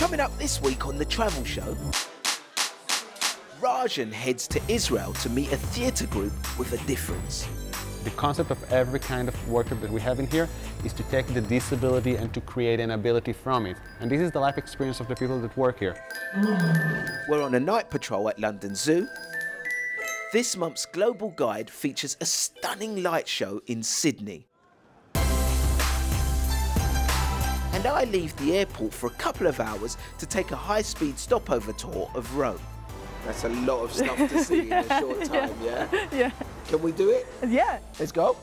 Coming up this week on The Travel Show, Rajan heads to Israel to meet a theatre group with a difference. The concept of every kind of workshop that we have in here is to take the disability and to create an ability from it. And this is the life experience of the people that work here. We're on a night patrol at London Zoo. This month's Global Guide features a stunning light show in Sydney. And I leave the airport for a couple of hours to take a high-speed stopover tour of Rome. That's a lot of stuff to see in a short time, yeah? Yeah. Can we do it? Yeah. Let's go.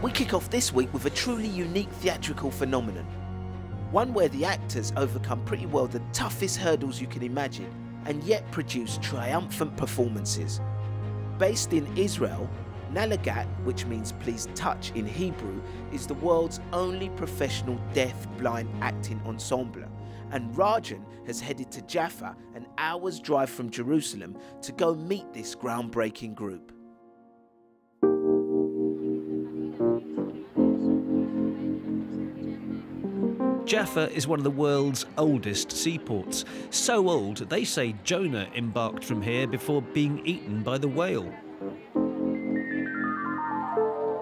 We kick off this week with a truly unique theatrical phenomenon. One where the actors overcome pretty well the toughest hurdles you can imagine and yet produce triumphant performances. Based in Israel, Nalagat, which means please touch in Hebrew, is the world's only professional deaf-blind acting ensemble. And Rajan has headed to Jaffa, an hour's drive from Jerusalem, to go meet this groundbreaking group. Jaffa is one of the world's oldest seaports. So old, they say Jonah embarked from here before being eaten by the whale.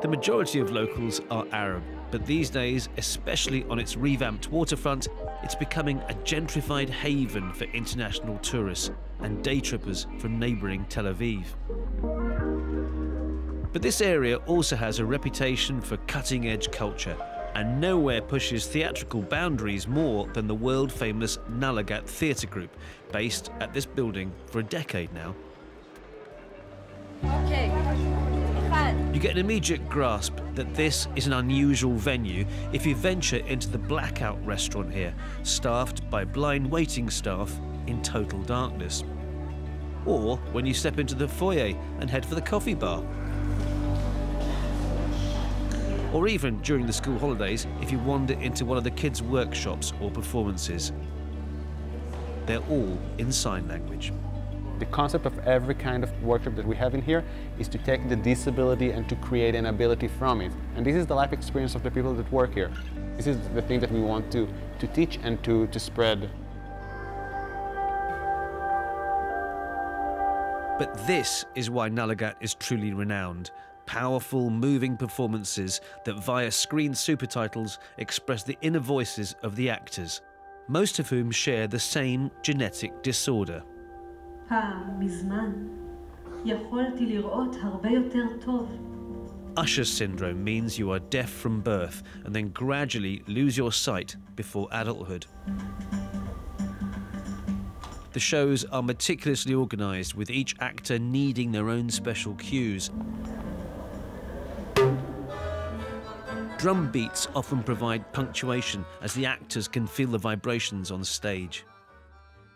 The majority of locals are Arab, but these days, especially on its revamped waterfront, it's becoming a gentrified haven for international tourists and day trippers from neighbouring Tel Aviv. But this area also has a reputation for cutting-edge culture, and nowhere pushes theatrical boundaries more than the world-famous Nalagat Theatre Group, based at this building for a decade now. You get an immediate grasp that this is an unusual venue if you venture into the Blackout restaurant here, staffed by blind waiting staff in total darkness. Or when you step into the foyer and head for the coffee bar. Or even during the school holidays if you wander into one of the kids' workshops or performances. They're all in sign language. The concept of every kind of workshop that we have in here is to take the disability and to create an ability from it. And this is the life experience of the people that work here. This is the thing that we want to teach and to spread. But this is why Nalagat is truly renowned. Powerful, moving performances that via screen supertitles express the inner voices of the actors, most of whom share the same genetic disorder. Usher syndrome means you are deaf from birth and then gradually lose your sight before adulthood. The shows are meticulously organised, with each actor needing their own special cues. Drum beats often provide punctuation as the actors can feel the vibrations on stage.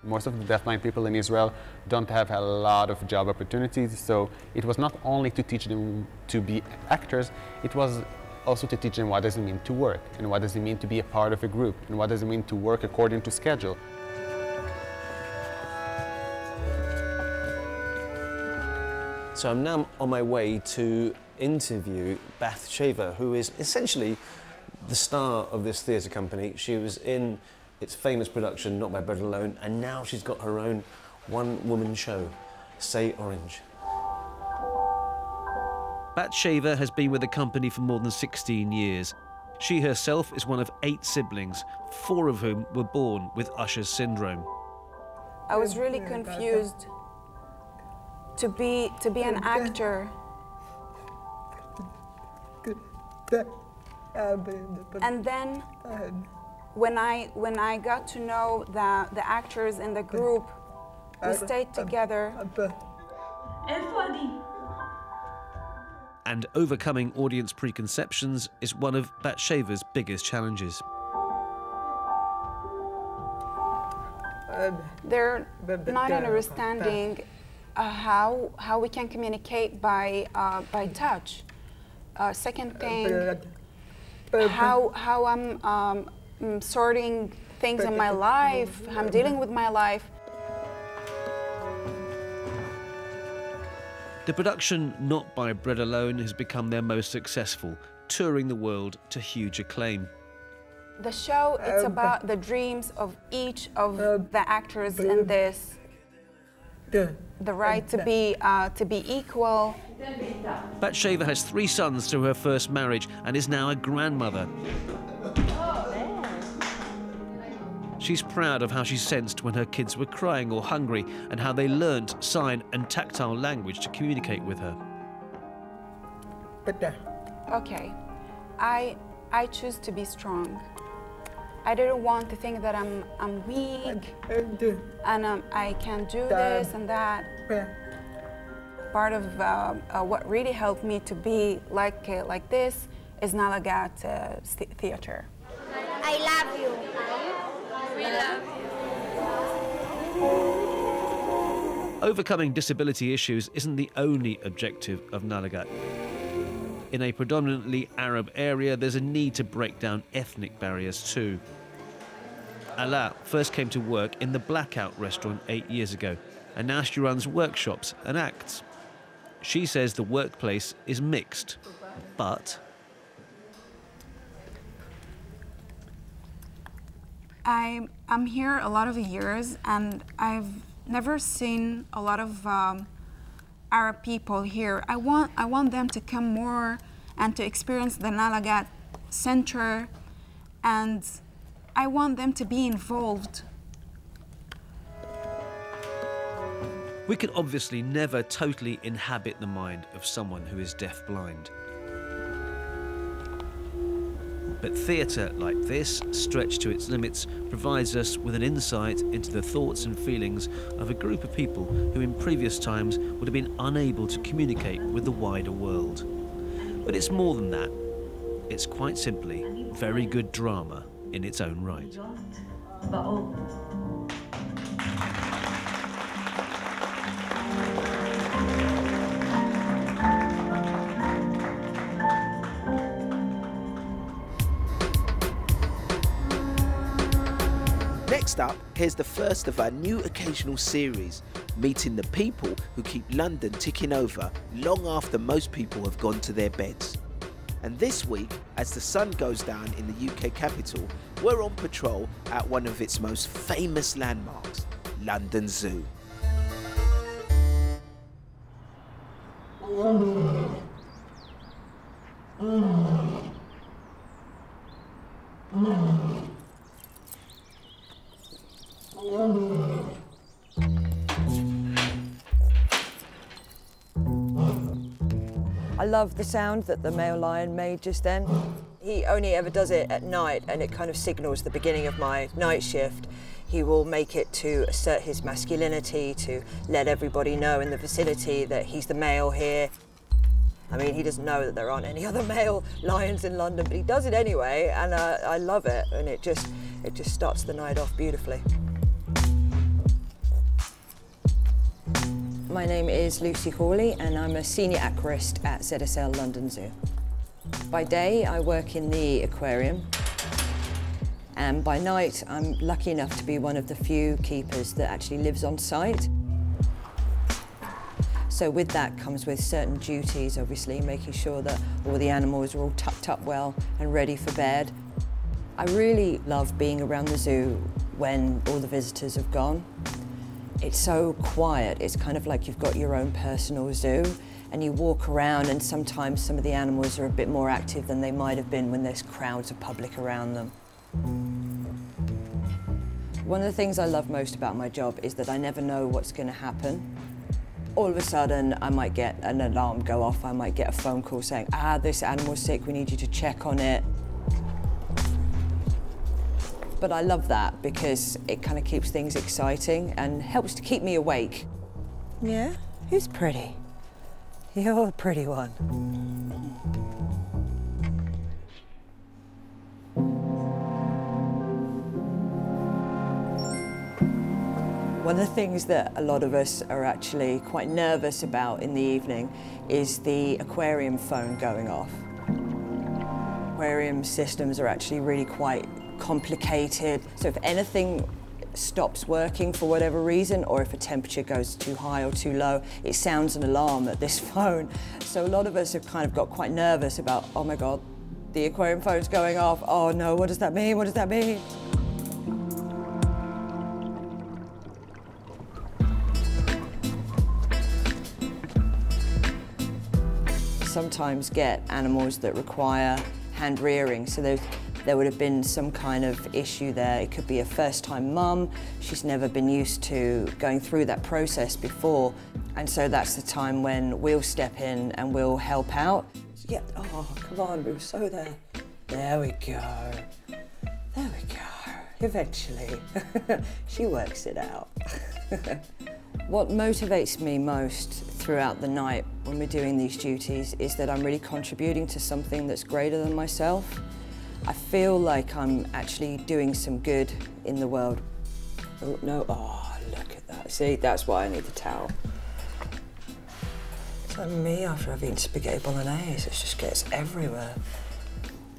Most of the deafblind people in Israel don't have a lot of job opportunities, so it was not only to teach them to be actors, it was also to teach them what does it mean to work, and what does it mean to be a part of a group, and what does it mean to work according to schedule. So I'm now on my way to interview Bath Shaver, who is essentially the star of this theatre company. She was in its famous production, Not My Bread Alone, and now she's got her own one-woman show, Say Orange. Bat Shaver has been with the company for more than 16 years. She herself is one of 8 siblings, 4 of whom were born with Usher's syndrome. I was really confused to be an actor. And then when I got to know the actors in the group, we stayed together. And overcoming audience preconceptions is one of Bat Shaver's biggest challenges. they're not understanding how we can communicate by touch. Second thing, how I'm sorting things in my life, I'm dealing with my life. The production Not by Bread Alone has become their most successful, touring the world to huge acclaim. The show, it's about the dreams of each of the actors in this. The right to be equal. Batsheva has 3 sons through her first marriage and is now a grandmother. She's proud of how she sensed when her kids were crying or hungry and how they learnt sign and tactile language to communicate with her. Okay, I choose to be strong. I didn't want to think that I'm weak and I can't do this and that. Part of what really helped me to be like this is Nalagat theater. I love you. We love you. Overcoming disability issues isn't the only objective of Nalagat. In a predominantly Arab area, there's a need to break down ethnic barriers too. Ala first came to work in the Blackout restaurant 8 years ago, and now she runs workshops and acts. She says the workplace is mixed, but I'm here a lot of years, and I've never seen a lot of Arab people here. I want them to come more and to experience the Nalagat Center, and I want them to be involved. we can obviously never totally inhabit the mind of someone who is deaf-blind. But theatre like this, stretched to its limits, provides us with an insight into the thoughts and feelings of a group of people who in previous times would have been unable to communicate with the wider world. But it's more than that. It's quite simply very good drama in its own right. Next up, here's the first of our new occasional series, meeting the people who keep London ticking over long after most people have gone to their beds. And this week, as the sun goes down in the UK capital, we're on patrol at one of its most famous landmarks, London Zoo. I love the sound that the male lion made just then. He only ever does it at night, and it kind of signals the beginning of my night shift. He will make it to assert his masculinity, to let everybody know in the vicinity that he's the male here. I mean, he doesn't know that there aren't any other male lions in London, but he does it anyway, and I love it, and it just starts the night off beautifully. My name is Lucy Hawley, and I'm a senior aquarist at ZSL London Zoo. By day, I work in the aquarium, and by night, I'm lucky enough to be one of the few keepers that actually lives on site. So with that comes with certain duties, obviously, making sure that all the animals are all tucked up well and ready for bed. I really love being around the zoo when all the visitors have gone. It's so quiet, it's kind of like you've got your own personal zoo, and you walk around and sometimes some of the animals are a bit more active than they might have been when there's crowds of public around them. One of the things I love most about my job is that I never know what's going to happen. All of a sudden I might get an alarm go off, I might get a phone call saying, this animal's sick, we need you to check on it. But I love that because it kind of keeps things exciting and helps to keep me awake. Yeah? Who's pretty? You're the pretty one. One of the things that a lot of us are actually quite nervous about in the evening is the aquarium phone going off. Aquarium systems are actually really quite complicated, so if anything stops working for whatever reason, or if a temperature goes too high or too low, it sounds an alarm at this phone. So a lot of us have kind of got quite nervous about, oh my God, the aquarium phone's going off. Oh no, what does that mean? What does that mean? Sometimes get animals that require hand rearing, so there would have been some kind of issue there. It could be a first-time mum, she's never been used to going through that process before, and so that's the time when we'll step in and we'll help out. Yeah, oh, come on, we were so there. There we go. There we go. Eventually. She works it out. What motivates me most throughout the night when we're doing these duties is that I'm really contributing to something that's greater than myself. I feel like I'm actually doing some good in the world. Oh, no, oh, look at that. See, that's why I need the towel. It's like me after I've eaten spaghetti bolognese, it just gets everywhere.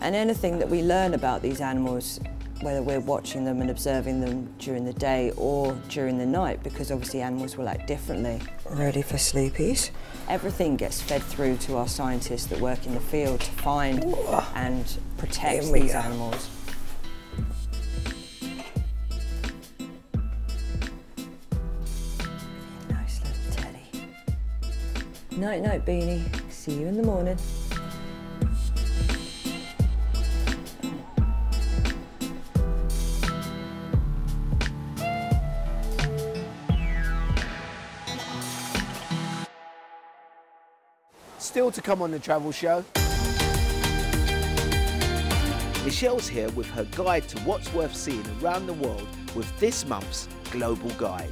And anything that we learn about these animals, whether we're watching them and observing them during the day or during the night, because obviously animals will act differently. Ready for sleepies? Everything gets fed through to our scientists that work in the field to find and protect these animals. Nice little teddy. Night night, Beanie. See you in the morning. Still to come on the travel show. Michelle's here with her guide to what's worth seeing around the world with this month's Global Guide.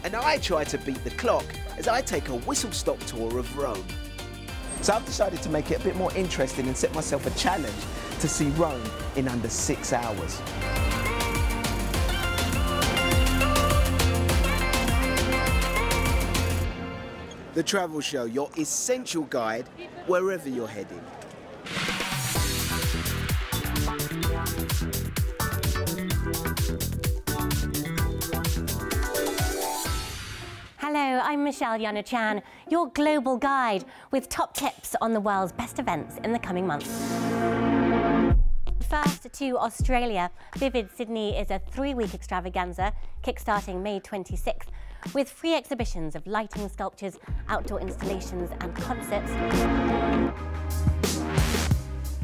And I try to beat the clock as I take a whistle-stop tour of Rome. So I've decided to make it a bit more interesting and set myself a challenge to see Rome in under 6 hours. The Travel Show, your essential guide wherever you're heading. Hello, I'm Michelle Yana-Chan, your global guide with top tips on the world's best events in the coming months. First to Australia, Vivid Sydney is a 3-week extravaganza kickstarting May 26th with free exhibitions of lighting sculptures, outdoor installations and concerts.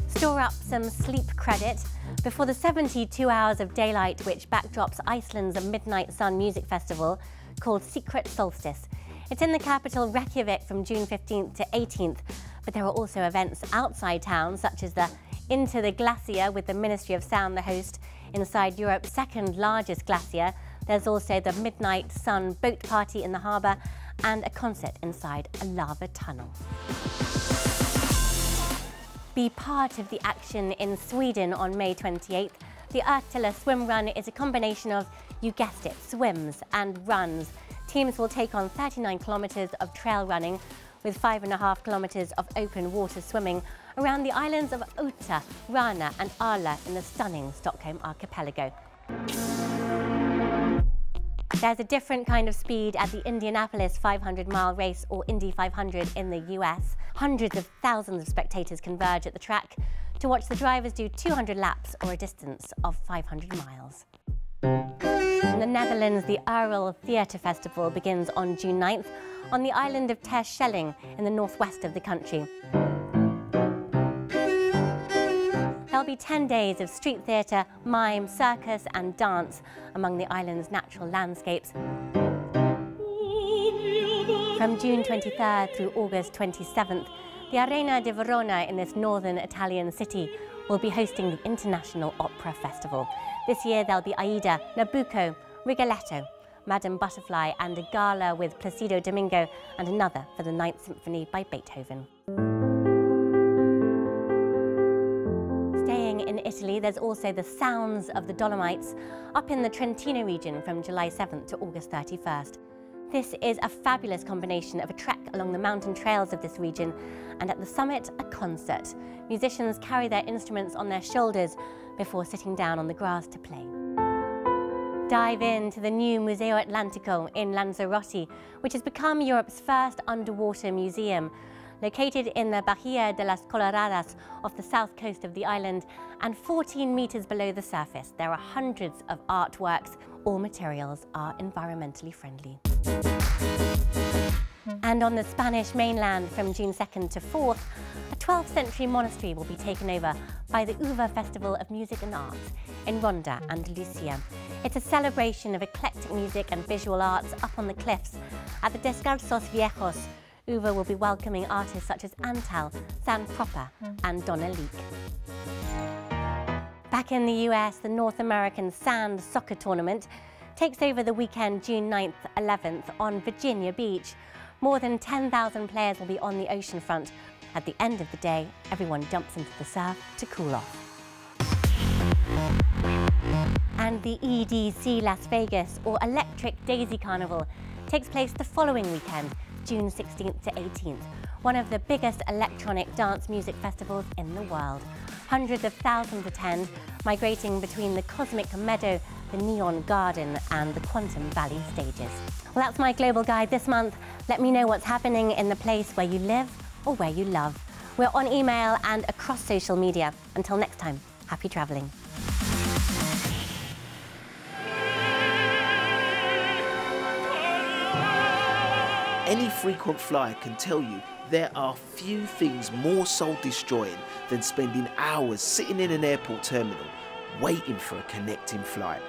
Store up some sleep credit before the 72 hours of daylight which backdrops Iceland's Midnight Sun music festival called Secret Solstice. It's in the capital Reykjavik from June 15th to 18th, but there are also events outside town such as the Into the Glacier with the Ministry of Sound the host inside Europe's second largest glacier. There's also the Midnight Sun boat party in the harbour and a concert inside a lava tunnel. Be part of the action in Sweden on May 28th. The Örtila Swim Run is a combination of, you guessed it, swims and runs. Teams will take on 39 kilometres of trail running with 5.5 kilometres of open water swimming around the islands of Ota, Rana and Arla in the stunning Stockholm archipelago. There's a different kind of speed at the Indianapolis 500-mile race, or Indy 500 in the US. Hundreds of thousands of spectators converge at the track to watch the drivers do 200 laps, or a distance of 500 miles. In the Netherlands, the Ural Theatre Festival begins on June 9th on the island of Terschelling in the northwest of the country. There'll be 10 days of street theatre, mime, circus and dance among the island's natural landscapes. From June 23rd through August 27th, the Arena di Verona in this northern Italian city will be hosting the International Opera Festival. This year there'll be Aida, Nabucco, Rigoletto, Madame Butterfly and a gala with Placido Domingo and another for the Ninth Symphony by Beethoven. Staying in Italy, there's also the Sounds of the Dolomites up in the Trentino region from July 7th to August 31st. This is a fabulous combination of a trek along the mountain trails of this region and at the summit, a concert. Musicians carry their instruments on their shoulders before sitting down on the grass to play. Dive into the new Museo Atlantico in Lanzarote, which has become Europe's first underwater museum. Located in the Bahia de las Coloradas off the south coast of the island and 14 meters below the surface, there are hundreds of artworks. All materials are environmentally friendly. And on the Spanish mainland from June 2nd to 4th, a 12th century monastery will be taken over by the UVA Festival of Music and Arts in Ronda, Andalusia. It's a celebration of eclectic music and visual arts up on the cliffs. At the Descalzos Viejos, UVA will be welcoming artists such as Antal, San Proper and Donna Leak. Back in the US, the North American Sand Soccer Tournament takes over the weekend June 9th, 11th on Virginia Beach. More than 10,000 players will be on the oceanfront. At the end of the day, everyone jumps into the surf to cool off. And the EDC Las Vegas, or Electric Daisy Carnival, takes place the following weekend, June 16th to 18th, one of the biggest electronic dance music festivals in the world. Hundreds of thousands attend, migrating between the Cosmic Meadow, the Neon Garden and the Quantum Valley stages. Well, that's my global guide this month. Let me know what's happening in the place where you live or where you love. We're on email and across social media. Until next time, happy travelling. Any frequent flyer can tell you there are few things more soul-destroying than spending hours sitting in an airport terminal waiting for a connecting flight.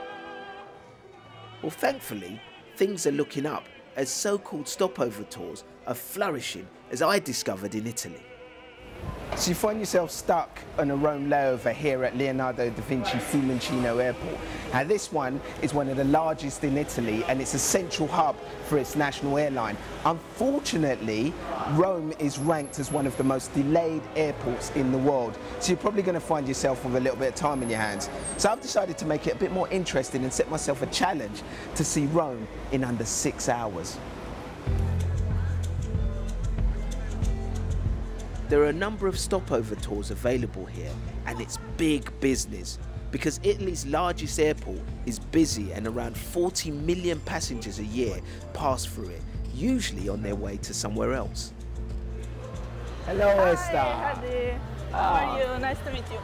Well, thankfully, things are looking up as so-called stopover tours are flourishing, as I discovered in Italy. So you find yourself stuck on a Rome layover here at Leonardo da Vinci Fiumicino Airport. Now this one is one of the largest in Italy and it's a central hub for its national airline. Unfortunately, Rome is ranked as one of the most delayed airports in the world. So you're probably going to find yourself with a little bit of time in your hands. So I've decided to make it a bit more interesting and set myself a challenge to see Rome in under 6 hours. There are a number of stopover tours available here, and it's big business because Italy's largest airport is busy and around 40 million passengers a year pass through it, usually on their way to somewhere else. Hello, Esther. Hi, how are you? Nice to meet you.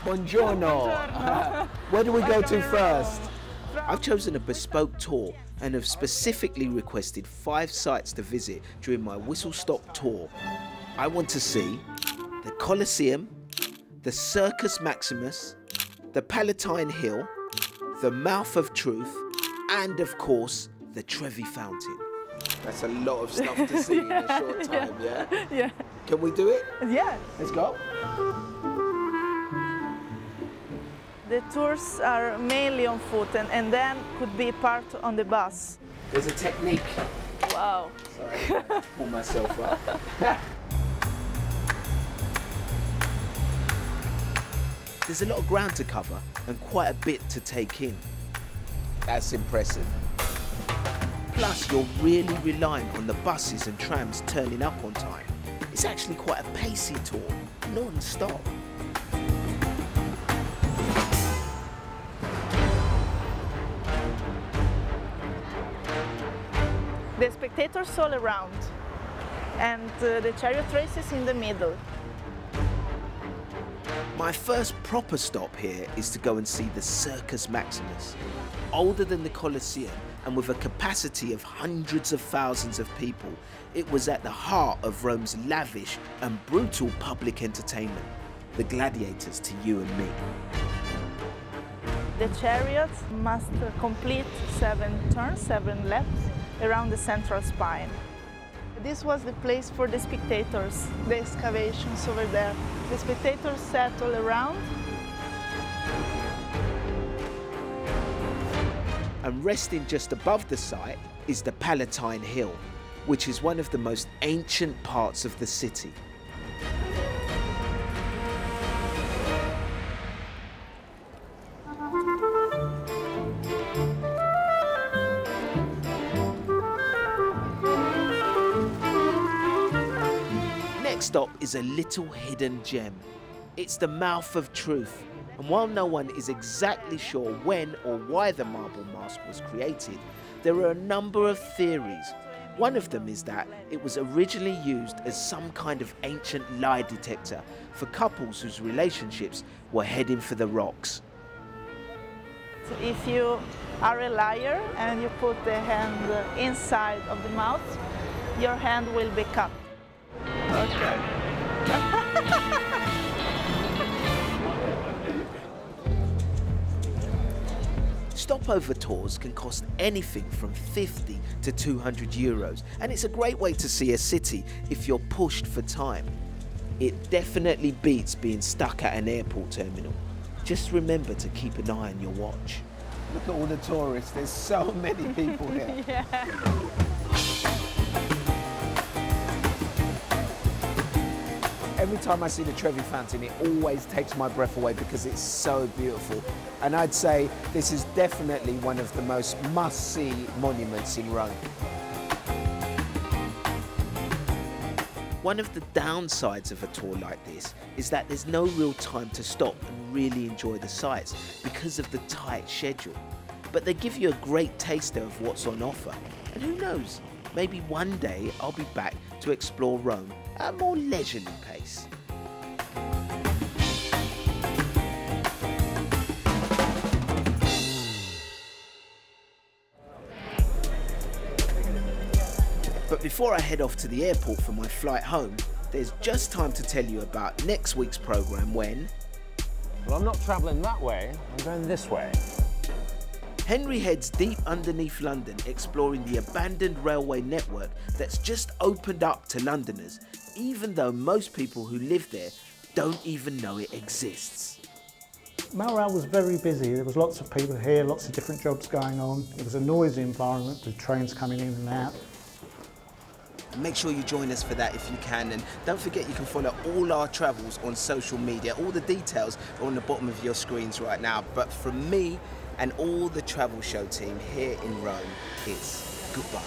Buongiorno. Where do we go to first? I've chosen a bespoke tour and have specifically requested 5 sites to visit during my whistle-stop tour. I want to see the Colosseum, the Circus Maximus, the Palatine Hill, the Mouth of Truth, and of course, the Trevi Fountain. That's a lot of stuff to see in a short time, yeah? Yeah. Can we do it? Yeah. Let's go. The tours are mainly on foot and then could be part on the bus. There's a technique. Wow. Sorry, pull myself up. There's a lot of ground to cover and quite a bit to take in. That's impressive. Plus, you're really relying on the buses and trams turning up on time. It's actually quite a pacey tour, non-stop. The spectators all around and the chariot races in the middle. My first proper stop here is to go and see the Circus Maximus. Older than the Colosseum and with a capacity of hundreds of thousands of people, it was at the heart of Rome's lavish and brutal public entertainment, the gladiators to you and me. The chariots must complete 7 turns, 7 laps around the central spine. This was the place for the spectators, the excavations over there. The spectators sat all around. And resting just above the site is the Palatine Hill, which is one of the most ancient parts of the city. next stop is a little hidden gem. It's the Mouth of Truth. And while no one is exactly sure when or why the marble mask was created, there are a number of theories. One of them is that it was originally used as some kind of ancient lie detector for couples whose relationships were heading for the rocks. If you are a liar and you put the hand inside of the mouth, your hand will be cut. Okay. Stopover tours can cost anything from 50 to 200 euros, and it's a great way to see a city if you're pushed for time. It definitely beats being stuck at an airport terminal. Just remember to keep an eye on your watch. Look at all the tourists, there's so many people here. Yeah. Every time I see the Trevi Fountain, it always takes my breath away because it's so beautiful. And I'd say this is definitely one of the most must-see monuments in Rome. One of the downsides of a tour like this is that there's no real time to stop and really enjoy the sights because of the tight schedule. But they give you a great taster of what's on offer. And who knows, maybe one day I'll be back to explore Rome at a more leisurely pace. But before I head off to the airport for my flight home, there's just time to tell you about next week's programme when... Well, I'm not travelling that way, I'm going this way. Henry heads deep underneath London, exploring the abandoned railway network that's just opened up to Londoners, even though most people who live there don't even know it exists. Melrail was very busy. There was lots of people here, lots of different jobs going on. It was a noisy environment with trains coming in and out. Make sure you join us for that if you can, and don't forget you can follow all our travels on social media. All the details are on the bottom of your screens right now. But from me and all the Travel Show team here in Rome, it's goodbye.